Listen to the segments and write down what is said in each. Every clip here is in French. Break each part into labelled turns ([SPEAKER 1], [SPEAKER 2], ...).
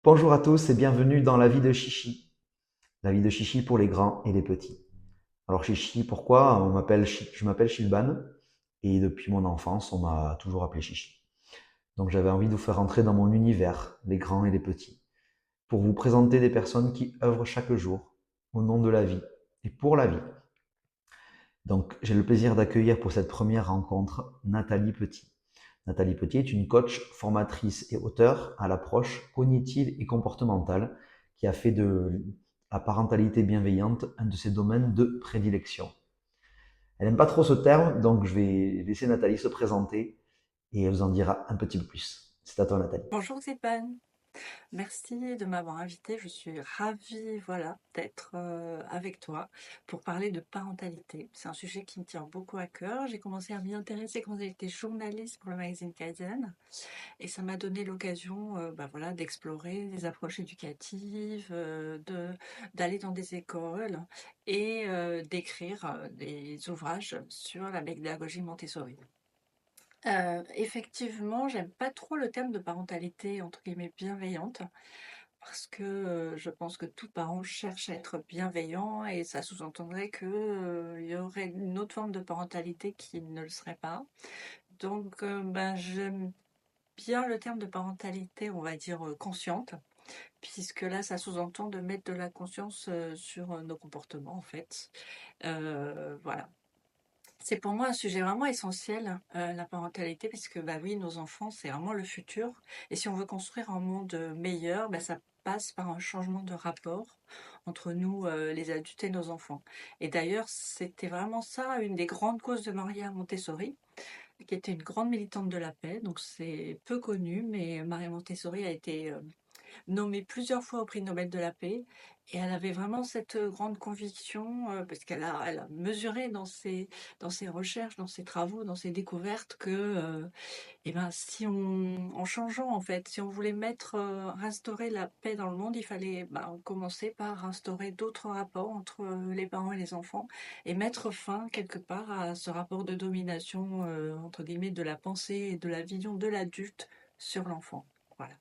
[SPEAKER 1] Bonjour à tous et bienvenue dans la vie de Chichi. La vie de Chichi pour les grands et les petits. Alors Chichi, pourquoi? Je m'appelle Shilban et depuis mon enfance, on m'a toujours appelé Chichi. Donc j'avais envie de vous faire entrer dans mon univers, les grands et les petits, pour vous présenter des personnes qui œuvrent chaque jour au nom de la vie et pour la vie. Donc j'ai le plaisir d'accueillir pour cette première rencontre Nathalie Petit. Nathalie Petit est une coach, formatrice et auteure à l'approche cognitive et comportementale qui a fait de la parentalité bienveillante un de ses domaines de prédilection. Elle n'aime pas trop ce terme, donc je vais laisser Nathalie se présenter et elle vous en dira un petit peu plus. C'est à toi Nathalie.
[SPEAKER 2] Bonjour Zépan, merci de m'avoir invitée. Je suis ravie, voilà, d'être avec toi pour parler de parentalité. C'est un sujet qui me tient beaucoup à cœur. J'ai commencé à m'y intéresser quand j'étais journaliste pour le magazine Kaizen et ça m'a donné l'occasion, voilà, d'explorer des approches éducatives, d'aller dans des écoles et d'écrire des ouvrages sur la pédagogie Montessori. Effectivement, j'aime pas trop le terme de parentalité entre guillemets «bienveillante» parce que, je pense que tout parent cherche à être bienveillant et ça sous-entendrait que, il y aurait une autre forme de parentalité qui ne le serait pas. Donc, j'aime bien le terme de parentalité, on va dire, consciente, puisque là, ça sous-entend de mettre de la conscience, sur, nos comportements en fait. Voilà. C'est pour moi un sujet vraiment essentiel, la parentalité, puisque bah oui, nos enfants, c'est vraiment le futur. Et si on veut construire un monde meilleur, bah, ça passe par un changement de rapport entre nous, les adultes et nos enfants. Et d'ailleurs, c'était vraiment ça, une des grandes causes de Maria Montessori, qui était une grande militante de la paix. Donc c'est peu connu, mais Maria Montessori a été nommée plusieurs fois au prix Nobel de la paix. Et elle avait vraiment cette grande conviction, parce qu'elle a mesuré dans ses recherches, dans ses travaux, dans ses découvertes, que eh ben, si on, en changeant, en fait, si on voulait restaurer la paix dans le monde, il fallait commencer par instaurer d'autres rapports entre les parents et les enfants et mettre fin, quelque part, à ce rapport de domination, entre guillemets, de la pensée et de la vision de l'adulte sur l'enfant. Voilà.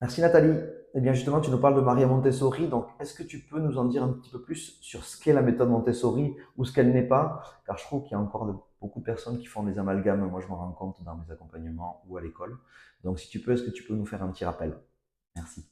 [SPEAKER 1] Merci Nathalie. Eh bien justement, tu nous parles de Maria Montessori, donc est-ce que tu peux nous en dire un petit peu plus sur ce qu'est la méthode Montessori ou ce qu'elle n'est pas? Car je trouve qu'il y a encore beaucoup de personnes qui font des amalgames, moi je m'en rends compte dans mes accompagnements ou à l'école. Donc si tu peux, est-ce que tu peux nous faire un petit rappel? Merci.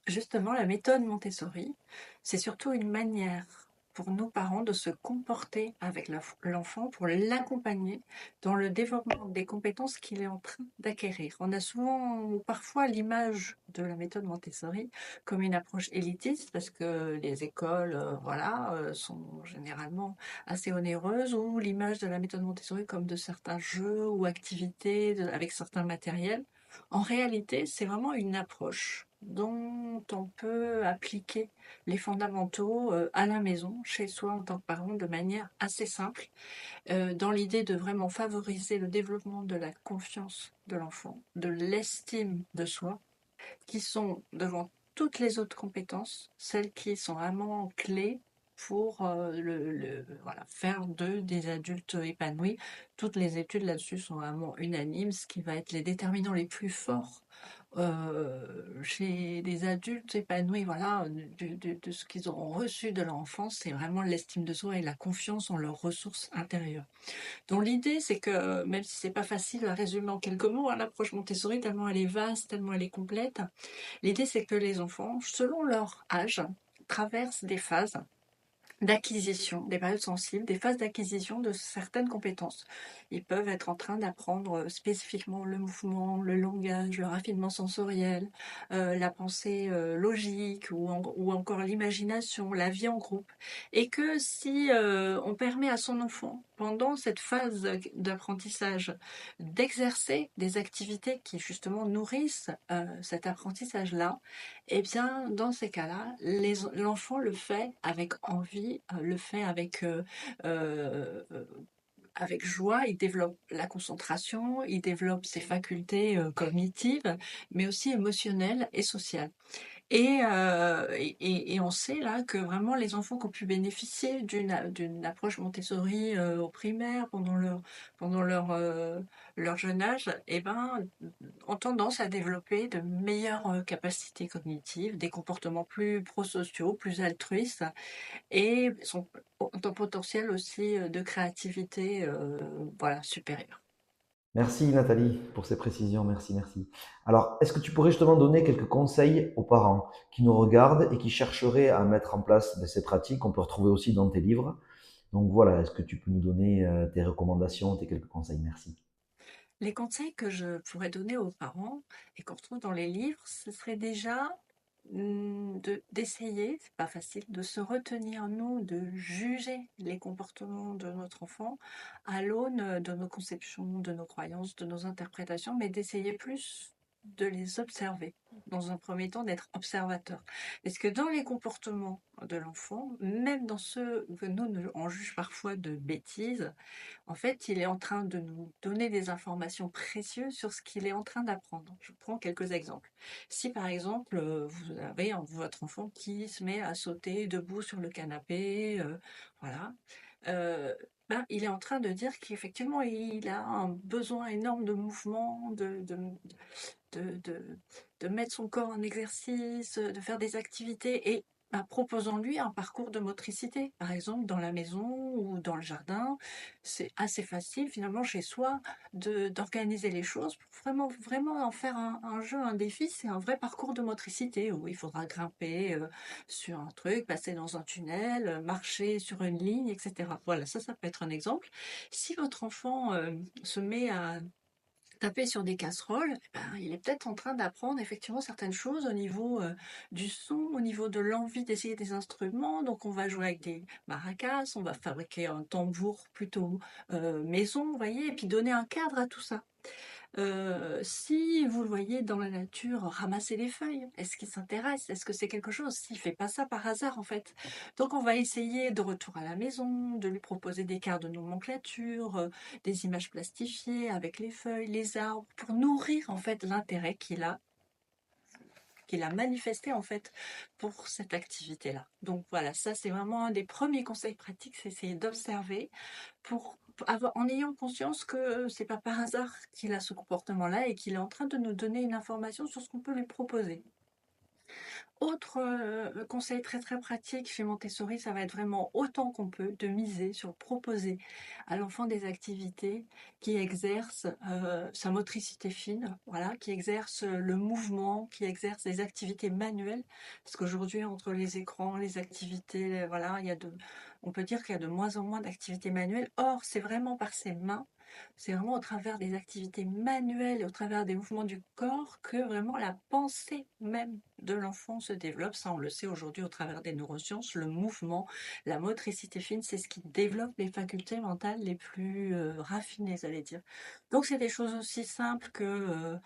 [SPEAKER 2] Justement, la méthode Montessori, c'est surtout une manière pour nos parents de se comporter avec l'enfant, pour l'accompagner dans le développement des compétences qu'il est en train d'acquérir. On a souvent ou parfois l'image de la méthode Montessori comme une approche élitiste parce que les écoles, voilà, sont généralement assez onéreuses, ou l'image de la méthode Montessori comme de certains jeux ou activités avec certains matériels. En réalité, c'est vraiment une approche dont on peut appliquer les fondamentaux à la maison, chez soi en tant que parent, de manière assez simple, dans l'idée de vraiment favoriser le développement de la confiance de l'enfant, de l'estime de soi, qui sont devant toutes les autres compétences, celles qui sont vraiment clés pour voilà, faire d'eux des adultes épanouis. Toutes les études là-dessus sont vraiment unanimes. Ce qui va être les déterminants les plus forts chez des adultes épanouis, voilà, de ce qu'ils auront reçu de leur enfance, c'est vraiment l'estime de soi et la confiance en leurs ressources intérieures. Donc l'idée, c'est que même si c'est pas facile à résumer en quelques mots, hein, l'approche Montessori, tellement elle est vaste, tellement elle est complète, l'idée, c'est que les enfants, selon leur âge, traversent des phases d'acquisition, des périodes sensibles, des phases d'acquisition de certaines compétences. Ils peuvent être en train d'apprendre spécifiquement le mouvement, le langage, le raffinement sensoriel, la pensée logique ou encore l'imagination, la vie en groupe. Et que si on permet à son enfant, pendant cette phase d'apprentissage, d'exercer des activités qui justement nourrissent cet apprentissage-là, eh bien, dans ces cas-là, l'enfant le fait avec envie, le fait avec joie. Il développe la concentration, il développe ses facultés cognitives, mais aussi émotionnelles et sociales. Et on sait là que vraiment les enfants qui ont pu bénéficier d'une approche Montessori au primaire pendant leur jeune âge, eh ben, ont tendance à développer de meilleures capacités cognitives, des comportements plus prosociaux, plus altruistes et ont un potentiel aussi de créativité voilà, supérieur.
[SPEAKER 1] Merci Nathalie pour ces précisions, merci, merci. Alors, est-ce que tu pourrais justement donner quelques conseils aux parents qui nous regardent et qui chercheraient à mettre en place ces pratiques qu'on peut retrouver aussi dans tes livres? Donc voilà, est-ce que tu peux nous donner tes recommandations, tes quelques conseils? Merci.
[SPEAKER 2] Les conseils que je pourrais donner aux parents et qu'on retrouve dans les livres, ce serait déjà d'essayer, c'est pas facile, de se retenir, nous, de juger les comportements de notre enfant à l'aune de nos conceptions, de nos croyances, de nos interprétations, mais d'essayer plus de les observer. Dans un premier temps, d'être observateur. Parce que dans les comportements de l'enfant, même dans ceux que on juge parfois de bêtises, en fait, il est en train de nous donner des informations précieuses sur ce qu'il est en train d'apprendre. Je prends quelques exemples. Si par exemple, vous avez votre enfant qui se met à sauter debout sur le canapé, voilà, euh, ben, il est en train de dire qu'effectivement, il a un besoin énorme de mouvement, de, de, de mettre son corps en exercice, de faire des activités et proposons-lui un parcours de motricité, par exemple dans la maison ou dans le jardin. C'est assez facile finalement chez soi d'organiser les choses pour vraiment en faire un jeu, un défi. C'est un vrai parcours de motricité où il faudra grimper sur un truc, passer dans un tunnel, marcher sur une ligne, etc. Voilà, ça peut être un exemple. Si votre enfant se met à taper sur des casseroles, eh ben, il est peut-être en train d'apprendre effectivement certaines choses au niveau du son, au niveau de l'envie d'essayer des instruments. Donc on va jouer avec des maracas, on va fabriquer un tambour plutôt maison, vous voyez, et puis donner un cadre à tout ça. Si vous le voyez dans la nature ramasser des feuilles, est-ce qu'il s'intéresse? Est-ce que c'est quelque chose? S'il fait pas ça par hasard en fait. Donc on va essayer de retour à la maison, de lui proposer des cartes de nomenclature, des images plastifiées avec les feuilles, les arbres, pour nourrir en fait l'intérêt qu'il a manifesté en fait pour cette activité-là. Donc voilà, ça c'est vraiment un des premiers conseils pratiques, c'est essayer d'observer en ayant conscience que c'est pas par hasard qu'il a ce comportement-là et qu'il est en train de nous donner une information sur ce qu'on peut lui proposer. Autre conseil très très pratique chez Montessori, ça va être vraiment autant qu'on peut de miser sur proposer à l'enfant des activités qui exercent sa motricité fine, voilà, qui exercent le mouvement, qui exercent des activités manuelles, parce qu'aujourd'hui entre les écrans, les activités, voilà, on peut dire qu'il y a de moins en moins d'activités manuelles. Or, c'est vraiment par ses mains, c'est vraiment au travers des activités manuelles et au travers des mouvements du corps que vraiment la pensée même de l'enfant se développe. Ça, on le sait aujourd'hui au travers des neurosciences. Le mouvement, la motricité fine, c'est ce qui développe les facultés mentales les plus raffinées, j'allais dire. Donc, c'est des choses aussi simples que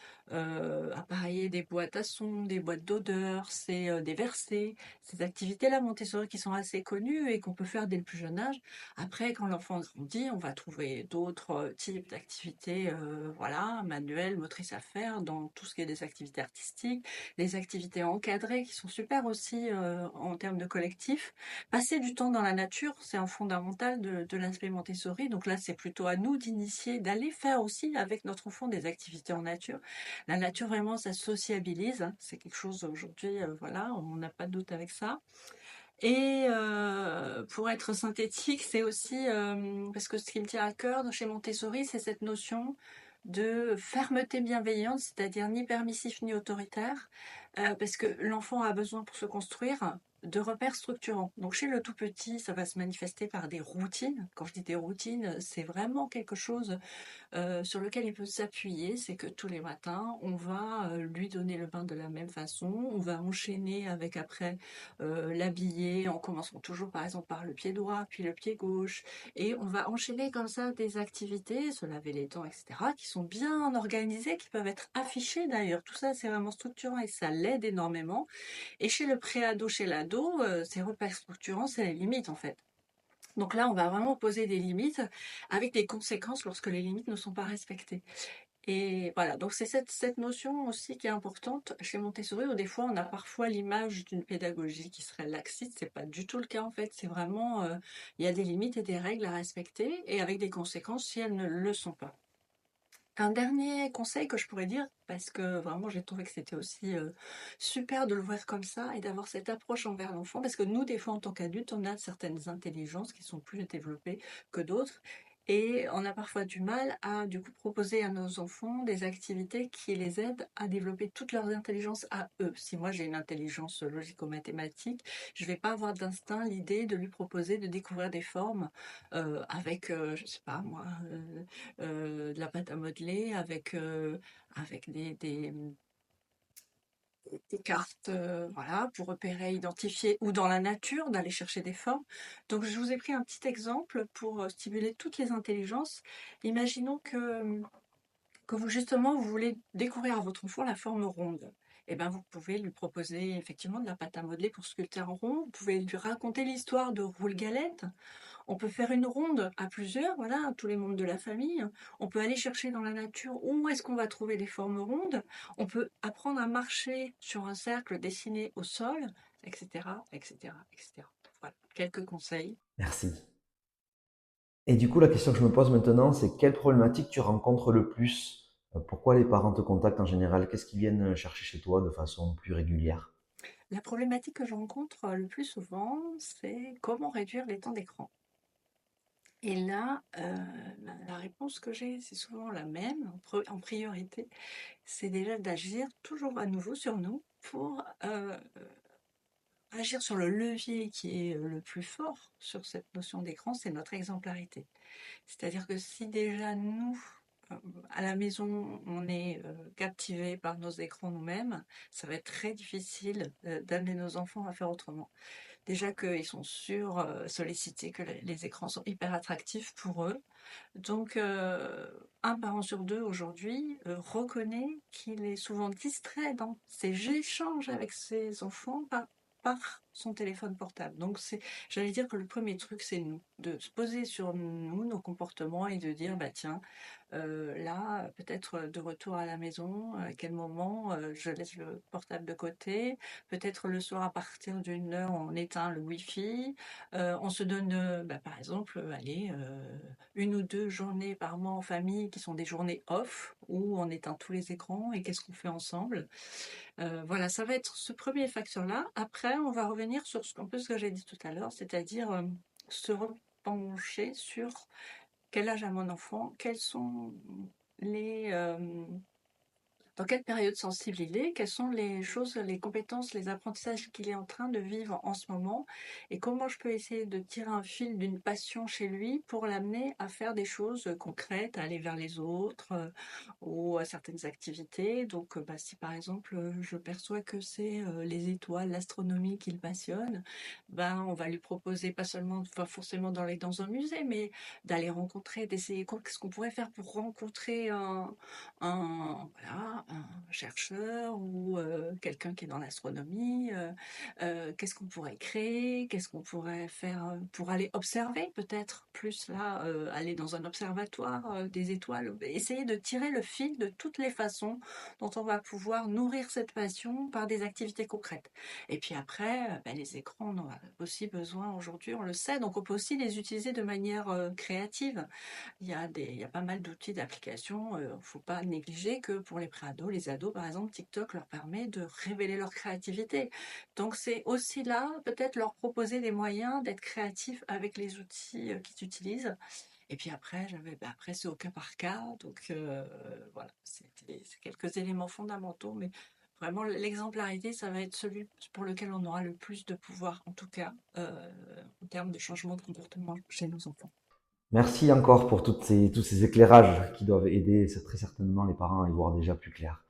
[SPEAKER 2] appareiller des boîtes à sons, des boîtes d'odeurs, c'est des versets, ces activités-là Montessori qui sont assez connues et qu'on peut faire dès le plus jeune âge. Après, quand l'enfant grandit, on va trouver d'autres types d'activités, voilà, manuelles, motrices à faire, dans tout ce qui est des activités artistiques, des activités encadrées qui sont super aussi en termes de collectif. Passer du temps dans la nature, c'est un fondamental de l'aspect Montessori. Donc là, c'est plutôt à nous d'initier, d'aller faire aussi avec notre enfant des activités en nature. La nature, vraiment, ça sociabilise, hein. C'est quelque chose aujourd'hui, voilà, on n'a pas de doute avec ça. Et pour être synthétique, c'est aussi, parce que ce qui me tient à cœur chez Montessori, c'est cette notion de fermeté bienveillante, c'est-à-dire ni permissif ni autoritaire, parce que l'enfant a besoin pour se construire de repères structurants. Donc chez le tout petit, ça va se manifester par des routines. Quand je dis des routines, c'est vraiment quelque chose sur lequel il peut s'appuyer, c'est que tous les matins, on va lui donner le bain de la même façon, on va enchaîner avec après l'habiller, en commençant toujours par exemple par le pied droit, puis le pied gauche, et on va enchaîner comme ça des activités, se laver les dents, etc., qui sont bien organisées, qui peuvent être affichées d'ailleurs. Tout ça, c'est vraiment structurant et ça l'aide énormément. Et chez le préado, chez l'ado, ces repères structurants, c'est les limites en fait. Donc là, on va vraiment poser des limites avec des conséquences lorsque les limites ne sont pas respectées. Et voilà, donc c'est cette notion aussi qui est importante chez Montessori, où des fois on a parfois l'image d'une pédagogie qui serait laxiste, c'est pas du tout le cas en fait, c'est vraiment, il y a des limites et des règles à respecter et avec des conséquences si elles ne le sont pas. Un dernier conseil que je pourrais dire, parce que vraiment j'ai trouvé que c'était aussi super de le voir comme ça et d'avoir cette approche envers l'enfant, parce que nous, des fois, en tant qu'adultes, on a certaines intelligences qui sont plus développées que d'autres. Et on a parfois du mal à du coup proposer à nos enfants des activités qui les aident à développer toutes leurs intelligences à eux. Si moi j'ai une intelligence logico-mathématique, je vais pas avoir d'instinct l'idée de lui proposer de découvrir des formes avec, je sais pas moi, de la pâte à modeler avec des cartes, voilà, pour repérer, identifier, ou dans la nature, d'aller chercher des formes. Donc je vous ai pris un petit exemple pour stimuler toutes les intelligences. Imaginons que vous justement vous voulez découvrir à votre enfant la forme ronde. Eh ben, vous pouvez lui proposer effectivement de la pâte à modeler pour sculpter un rond. Vous pouvez lui raconter l'histoire de Roule-Galette. On peut faire une ronde à plusieurs, voilà, tous les membres de la famille. On peut aller chercher dans la nature où est-ce qu'on va trouver des formes rondes. On peut apprendre à marcher sur un cercle dessiné au sol, etc., etc., etc. Voilà, quelques conseils.
[SPEAKER 1] Merci. Et du coup, la question que je me pose maintenant, c'est quelle problématique tu rencontres le plus? Pourquoi les parents te contactent en général? Qu'est-ce qu'ils viennent chercher chez toi de façon plus régulière?
[SPEAKER 2] La problématique que je rencontre le plus souvent, c'est comment réduire les temps d'écran. Et là, la réponse que j'ai, c'est souvent la même, en priorité, c'est déjà d'agir toujours à nouveau sur nous pour agir sur le levier qui est le plus fort sur cette notion d'écran, c'est notre exemplarité. C'est-à-dire que si déjà nous, euh, à la maison, on est captivé par nos écrans nous-mêmes, ça va être très difficile d'amener nos enfants à faire autrement. Déjà qu'ils sont sollicités, que les écrans sont hyper attractifs pour eux. Donc, un parent sur deux aujourd'hui reconnaît qu'il est souvent distrait dans ses échanges avec ses enfants par son téléphone portable. Donc, j'allais dire que le premier truc, c'est nous, de se poser sur nous, nos comportements et de dire, bah tiens, là, peut-être de retour à la maison, à quel moment je laisse le portable de côté. Peut-être le soir, à partir d'une heure, on éteint le Wi-Fi. On se donne, bah, par exemple, allez, une ou deux journées par mois en famille qui sont des journées off, où on éteint tous les écrans et qu'est-ce qu'on fait ensemble. Voilà, ça va être ce premier facteur-là. Après, on va revenir sur un peu ce que j'ai dit tout à l'heure, c'est-à-dire se repencher sur quel âge a mon enfant, quels sont les, dans quelle période sensible il est, quelles sont les choses, les compétences, les apprentissages qu'il est en train de vivre en ce moment, et comment je peux essayer de tirer un fil d'une passion chez lui pour l'amener à faire des choses concrètes, à aller vers les autres, ou à certaines activités. Donc, bah, si par exemple, je perçois que c'est les étoiles, l'astronomie qui le passionne, ben, on va lui proposer pas seulement, pas forcément d'aller dans un musée, mais d'aller rencontrer, d'essayer, qu'est-ce qu'on pourrait faire pour rencontrer voilà, un chercheur ou quelqu'un qui est dans l'astronomie. Qu'est-ce qu'on pourrait créer? Qu'est-ce qu'on pourrait faire pour aller observer peut-être plus là, aller dans un observatoire des étoiles, essayer de tirer le fil de toutes les façons dont on va pouvoir nourrir cette passion par des activités concrètes. Et puis après, ben, les écrans, on en a aussi besoin aujourd'hui, on le sait, donc on peut aussi les utiliser de manière créative. Il y a pas mal d'outils, d'applications. Il ne faut pas négliger que pour les préados, les ados, par exemple, TikTok leur permet de révéler leur créativité. Donc c'est aussi là, peut-être leur proposer des moyens d'être créatifs avec les outils qu'ils utilisent. Et puis après, après c'est au cas par cas. Donc voilà, c'est quelques éléments fondamentaux, mais vraiment l'exemplarité, ça va être celui pour lequel on aura le plus de pouvoir, en tout cas, en termes de changement de comportement chez nos enfants.
[SPEAKER 1] Merci encore pour tous ces éclairages qui doivent aider très certainement les parents à y voir déjà plus clair.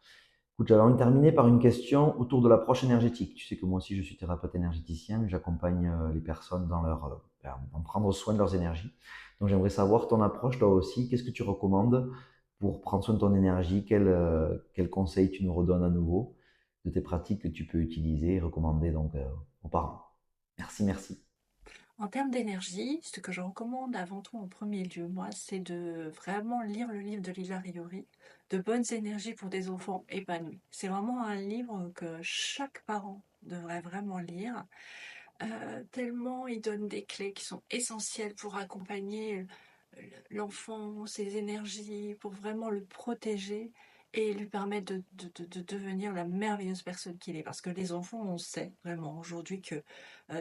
[SPEAKER 1] Écoute, j'avais envie de terminer par une question autour de l'approche énergétique. Tu sais que moi aussi je suis thérapeute énergéticien, j'accompagne les personnes dans prendre soin de leurs énergies. Donc j'aimerais savoir ton approche toi aussi, qu'est-ce que tu recommandes pour prendre soin de ton énergie, quels conseils tu nous redonnes à nouveau de tes pratiques que tu peux utiliser et recommander donc aux parents. Merci, merci.
[SPEAKER 2] En termes d'énergie, ce que je recommande avant tout en premier lieu, moi, c'est de vraiment lire le livre de Lila Riori, De bonnes énergies pour des enfants épanouis. C'est vraiment un livre que chaque parent devrait vraiment lire, tellement il donne des clés qui sont essentielles pour accompagner l'enfant, ses énergies, pour vraiment le protéger et lui permettre de devenir la merveilleuse personne qu'il est. Parce que les enfants, on sait vraiment aujourd'hui que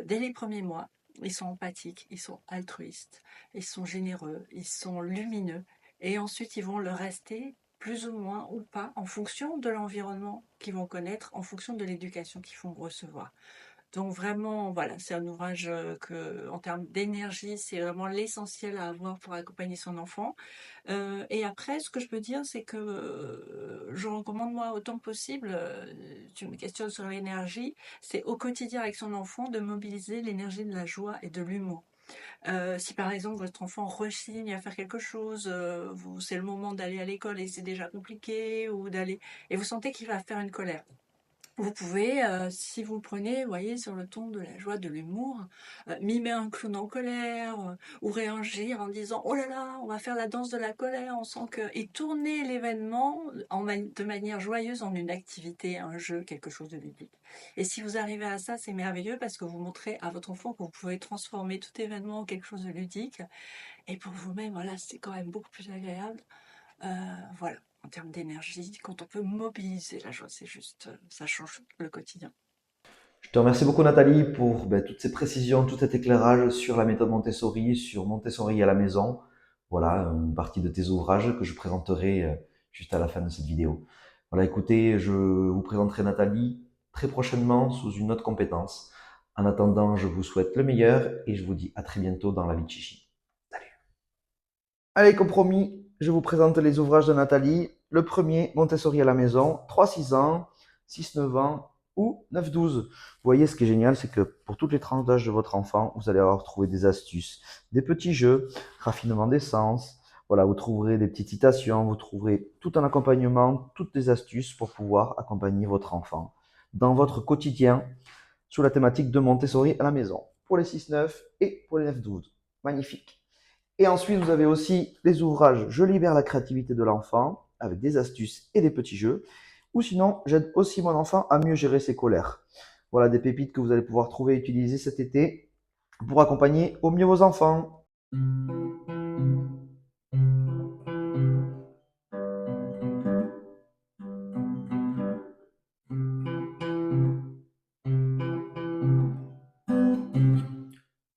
[SPEAKER 2] dès les premiers mois, ils sont empathiques, ils sont altruistes, ils sont généreux, ils sont lumineux. Et ensuite, ils vont le rester plus ou moins ou pas en fonction de l'environnement qu'ils vont connaître, en fonction de l'éducation qu'ils vont recevoir. Donc vraiment, voilà, c'est un ouvrage que, en termes d'énergie, c'est vraiment l'essentiel à avoir pour accompagner son enfant. Et après, ce que je peux dire, c'est que je recommande moi autant que possible, tu me questionnes sur l'énergie, c'est au quotidien avec son enfant de mobiliser l'énergie de la joie et de l'humour. Si par exemple votre enfant rechigne à faire quelque chose, c'est le moment d'aller à l'école et c'est déjà compliqué, ou d'aller et vous sentez qu'il va faire une colère. Vous pouvez, si vous le prenez, vous voyez, sur le ton de la joie, de l'humour, mimer un clown en colère, ou réagir en disant: «Oh là là, on va faire la danse de la colère, on sent que» et tourner l'événement de manière joyeuse en une activité, un jeu, quelque chose de ludique. Et si vous arrivez à ça, c'est merveilleux parce que vous montrez à votre enfant que vous pouvez transformer tout événement en quelque chose de ludique et pour vous-même, voilà, c'est quand même beaucoup plus agréable. Voilà, en termes d'énergie, quand on peut mobiliser la joie, c'est juste, ça change le quotidien.
[SPEAKER 1] Je te remercie beaucoup Nathalie pour toutes ces précisions, tout cet éclairage sur la méthode Montessori, sur Montessori à la maison. Voilà, une partie de tes ouvrages que je présenterai juste à la fin de cette vidéo. Voilà, écoutez, je vous présenterai Nathalie très prochainement sous une autre compétence. En attendant, je vous souhaite le meilleur et je vous dis à très bientôt dans la vie de Chichi. Salut. Allez, comme promis, je vous présente les ouvrages de Nathalie. Le premier, Montessori à la maison, 3-6 ans, 6-9 ans ou 9-12. Vous voyez, ce qui est génial, c'est que pour toutes les tranches d'âge de votre enfant, vous allez avoir trouvé des astuces, des petits jeux, raffinement des sens. Voilà, vous trouverez des petites citations, vous trouverez tout un accompagnement, toutes les astuces pour pouvoir accompagner votre enfant dans votre quotidien sous la thématique de Montessori à la maison, pour les 6-9 et pour les 9-12. Magnifique. Et ensuite, vous avez aussi les ouvrages Je libère la créativité de l'enfant avec des astuces et des petits jeux. Ou sinon, j'aide aussi mon enfant à mieux gérer ses colères. Voilà des pépites que vous allez pouvoir trouver et utiliser cet été pour accompagner au mieux vos enfants.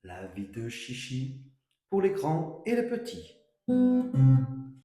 [SPEAKER 1] La vie de Chichi pour les grands et les petits.